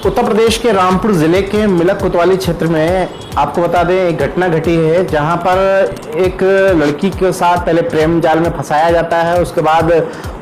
उत्तर प्रदेश के रामपुर जिले के मिलक कोतवाली क्षेत्र में आपको बता दें एक घटना घटी है जहां पर एक लड़की के साथ पहले प्रेम जाल में फंसाया जाता है, उसके बाद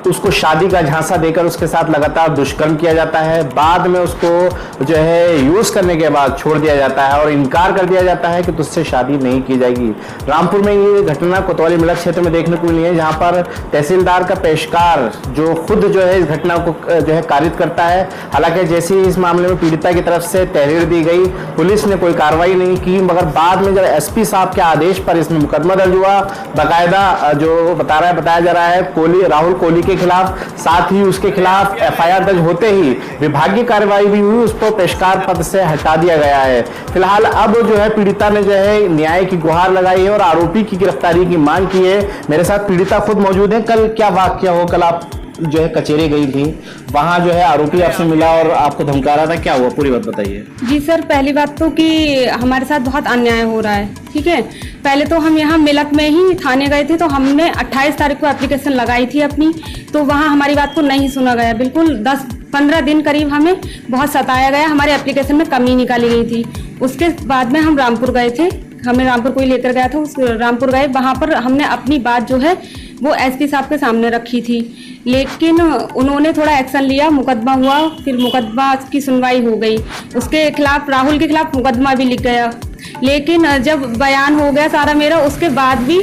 उसको शादी का झांसा देकर उसके साथ लगातार दुष्कर्म किया जाता है। बाद में उसको जो है यूज करने के बाद छोड़ दिया जाता है और इनकार कर दिया जाता है कि तुझसे शादी नहीं की जाएगी। रामपुर में ये घटना कोतवाली मिलक क्षेत्र में देखने को मिली है, जहां पर तहसीलदार का पेशकार जो खुद जो है इस घटना को जो है कारित करता है। हालांकि जैसे ही इस मामले में पीड़िता की तरफ से तहरीर दी गई, पुलिस ने कोई कार्रवाई नहीं की, मगर बाद में जब एसपी साहब के आदेश पर इसमें मुकदमा दर्ज हुआ, बाकायदा जो बताया जा रहा है राहुल कोहली के खिलाफ, साथ ही उसके खिलाफ एफआईआर दर्ज होते ही विभागीय कार्रवाई भी हुई, उसको पेशकार पद से हटा दिया गया है। फिलहाल अब जो है पीड़िता ने जो है न्याय की गुहार लगाई है और आरोपी की गिरफ्तारी की मांग की है। मेरे साथ पीड़िता खुद मौजूद है। कल क्या वाकया हो, कल आप जो है कचहरी गई थी, वहां जो है आरोपी आपसे मिला और आपको धमका रहा था, क्या हुआ पूरी बात बताइए। जी सर, पहली बात तो कि हमारे साथ बहुत अन्याय हो रहा है। ठीक है, पहले तो हम यहाँ मिलक में ही थाने गए थे, तो हमने 28 तारीख को एप्लीकेशन लगाई थी अपनी, तो वहाँ हमारी बात को नहीं सुना गया। बिल्कुल 10-15 दिन करीब हमें बहुत सताया गया, हमारे एप्लीकेशन में कमी निकाली गई थी। उसके बाद में हम रामपुर गए थे, हमें रामपुर कोई लेकर गया था, उस रामपुर गए, वहाँ पर हमने अपनी बात जो है वो एसपी साहब के सामने रखी थी, लेकिन उन्होंने थोड़ा एक्शन लिया, मुकदमा हुआ, फिर मुकदमा की सुनवाई हो गई, उसके खिलाफ राहुल के खिलाफ मुकदमा भी लिख गया। लेकिन जब बयान हो गया सारा मेरा, उसके बाद भी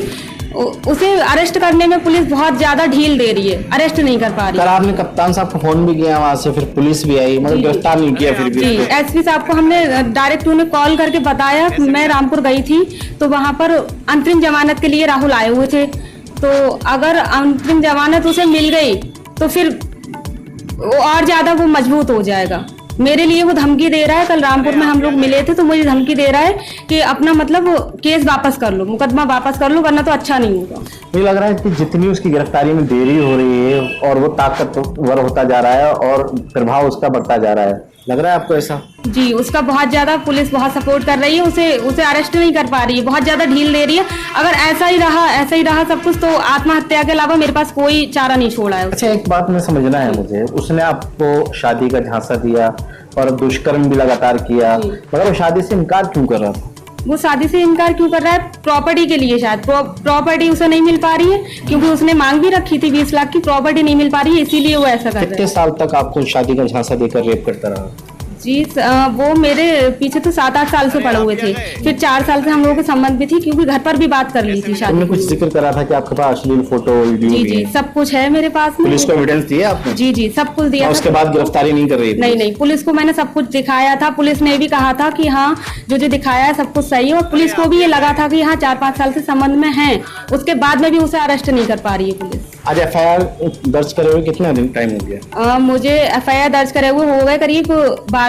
उसे अरेस्ट करने में पुलिस बहुत ज्यादा ढील दे रही है, अरेस्ट नहीं कर पा रही। आपने कप्तान साहब को फोन भी किया, वहां से फिर पुलिस भी आई, मगर गिरफ्तार नहीं किया फिर भी। जी, एसपी साहब को हमने डायरेक्ट उन्हें कॉल करके बताया। मैं रामपुर गई थी तो वहां पर अंतरिम जमानत के लिए राहुल आए हुए थे, तो अगर अंतरिम जमानत उसे मिल गई तो फिर और ज्यादा वो मजबूत हो जाएगा। मेरे लिए वो धमकी दे रहा है, कल रामपुर में हम लोग मिले थे तो मुझे धमकी दे रहा है कि अपना मतलब केस वापस कर लो, मुकदमा वापस कर लो, वरना तो अच्छा नहीं होगा। मुझे लग रहा है कि जितनी उसकी गिरफ्तारी में देरी हो रही है और वो ताकतवर होता जा रहा है और प्रभाव उसका बढ़ता जा रहा है, लग रहा है आपको ऐसा? जी, उसका बहुत ज्यादा पुलिस बहुत सपोर्ट कर रही है, उसे अरेस्ट नहीं कर पा रही है, बहुत ज्यादा ढील दे रही है। अगर ऐसा ही रहा सब कुछ, तो आत्महत्या के अलावा मेरे पास कोई चारा नहीं छोड़ा है। अच्छा, एक बात में समझना है मुझे, उसने आपको शादी का झांसा दिया और दुष्कर्म भी लगातार किया, मगर वो शादी से इनकार क्यों कर रहा था? वो शादी से इनकार क्यों कर रहा है? प्रॉपर्टी के लिए, शायद प्रॉपर्टी उसे नहीं मिल पा रही है, क्योंकि उसने मांग भी रखी थी 20 लाख की, प्रॉपर्टी नहीं मिल पा रही है, इसीलिए वो ऐसा कर रहा है। कितने साल तक आपको शादी का झांसा देकर रेप करता रहा? जी, वो मेरे पीछे तो 7-8 साल से पड़े हुए थे, फिर 4 साल से हम लोगों के संबंध भी थी, क्योंकि घर पर भी बात कर ली थी शादी। तुमने कुछ जिक्र करा था कि आपके पास अश्लील फोटो वीडियो जी जी, सब कुछ है मेरे पास में। पुलिस को एविडेंस दिया आपने? जी जी, सब कुछ दिया। उसके बाद गिरफ्तारी नहीं कर रही थी? नहीं, पुलिस को मैंने सब कुछ दिखाया था, पुलिस ने भी कहा था कि हाँ जो दिखाया है सब कुछ सही है, और पुलिस को भी ये लगा था कि हाँ 4-5 साल से संबंध में है, उसके बाद में भी उसे अरेस्ट नहीं कर पा रही है पुलिस। आज एफआईआर दर्ज करे हुए कितना दिन टाइम हो गया? मुझे एफआईआर दर्ज करे हुए हो गए करीब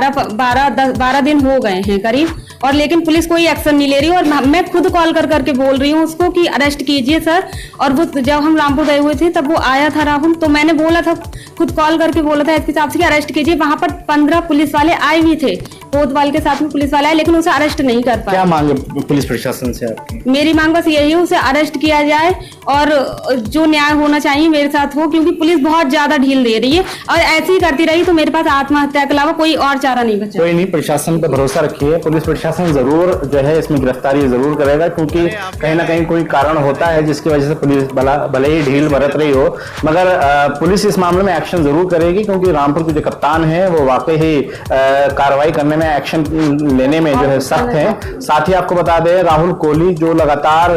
12 दिन हो गए हैं करीब, और लेकिन पुलिस कोई एक्शन नहीं ले रही, और मैं खुद कॉल करके बोल रही हूँ उसको कि अरेस्ट कीजिए सर। और वो जब हम रामपुर गए हुए थे तब वो आया था राहुल, तो मैंने बोला था, खुद कॉल करके बोला था एसपी साहब से कि अरेस्ट कीजिए। वहां पर 15 पुलिस वाले आए भी थे, कोतवाल के साथ में पुलिस वाले आए, लेकिन उसे अरेस्ट नहीं कर पाए। क्या मांग है पुलिस प्रशासन से आपकी? मेरी मांग बस यही है, उसे अरेस्ट किया जाए और जो न्याय होना चाहिए मेरे साथ हो, क्योंकि पुलिस बहुत ज्यादा ढील दे रही है, और ऐसी ही करती रही तो मेरे पास आत्महत्या के अलावा कोई और चारा नहीं बचा। कोई नहीं, प्रशासन पर भरोसा रखिए, पुलिस प्रशासन जरूर जो है इसमें गिरफ्तारी जरूर करेगा, क्योंकि कहीं ना कहीं कोई कारण होता है जिसकी वजह से पुलिस भले ही ढील बरत रही हो, मगर पुलिस इस मामले में एक्शन जरूर करेगी, क्योंकि रामपुर के जो कप्तान है वो वाकई ही कार्रवाई करने में, एक्शन लेने में जो है सख्त है। साथ ही आपको बता दें राहुल कोहली जो लगातार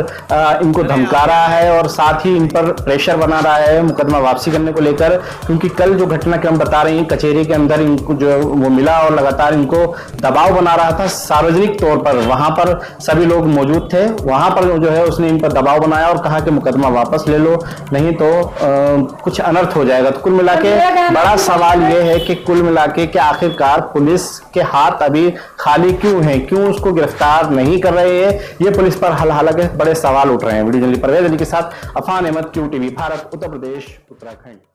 इनको धमका रहा है और साथ ही इन पर प्रेशर बना रहा है मुकदमा वापसी करने को लेकर, क्योंकि कल जो घटना की हम बता रहे हैं कचहरी के अंदर इनको जो वो मिला और लगातार इनको दबाव बना रहा था सार्वजनिक तौर पर, वहां पर सभी लोग मौजूद थे, वहां पर जो है उसने इन पर दबाव बनाया और कहा कि मुकदमा वापस ले लो, नहीं तो कुछ अनर्थ हो जाएगा। तो कुल मिला के बड़ा सवाल ये है कि कुल मिला के आखिरकार पुलिस के हाथ अभी खाली क्यों है, क्यों उसको गिरफ्तार नहीं कर रहे हैं, ये पुलिस पर हालांकि बड़े सवाल उठ रहे हैं। वीडियो जर्नलिस्ट परवेज अली के साथ अफान अहमद, QTV भारत, उत्तर प्रदेश, उत्तराखंड।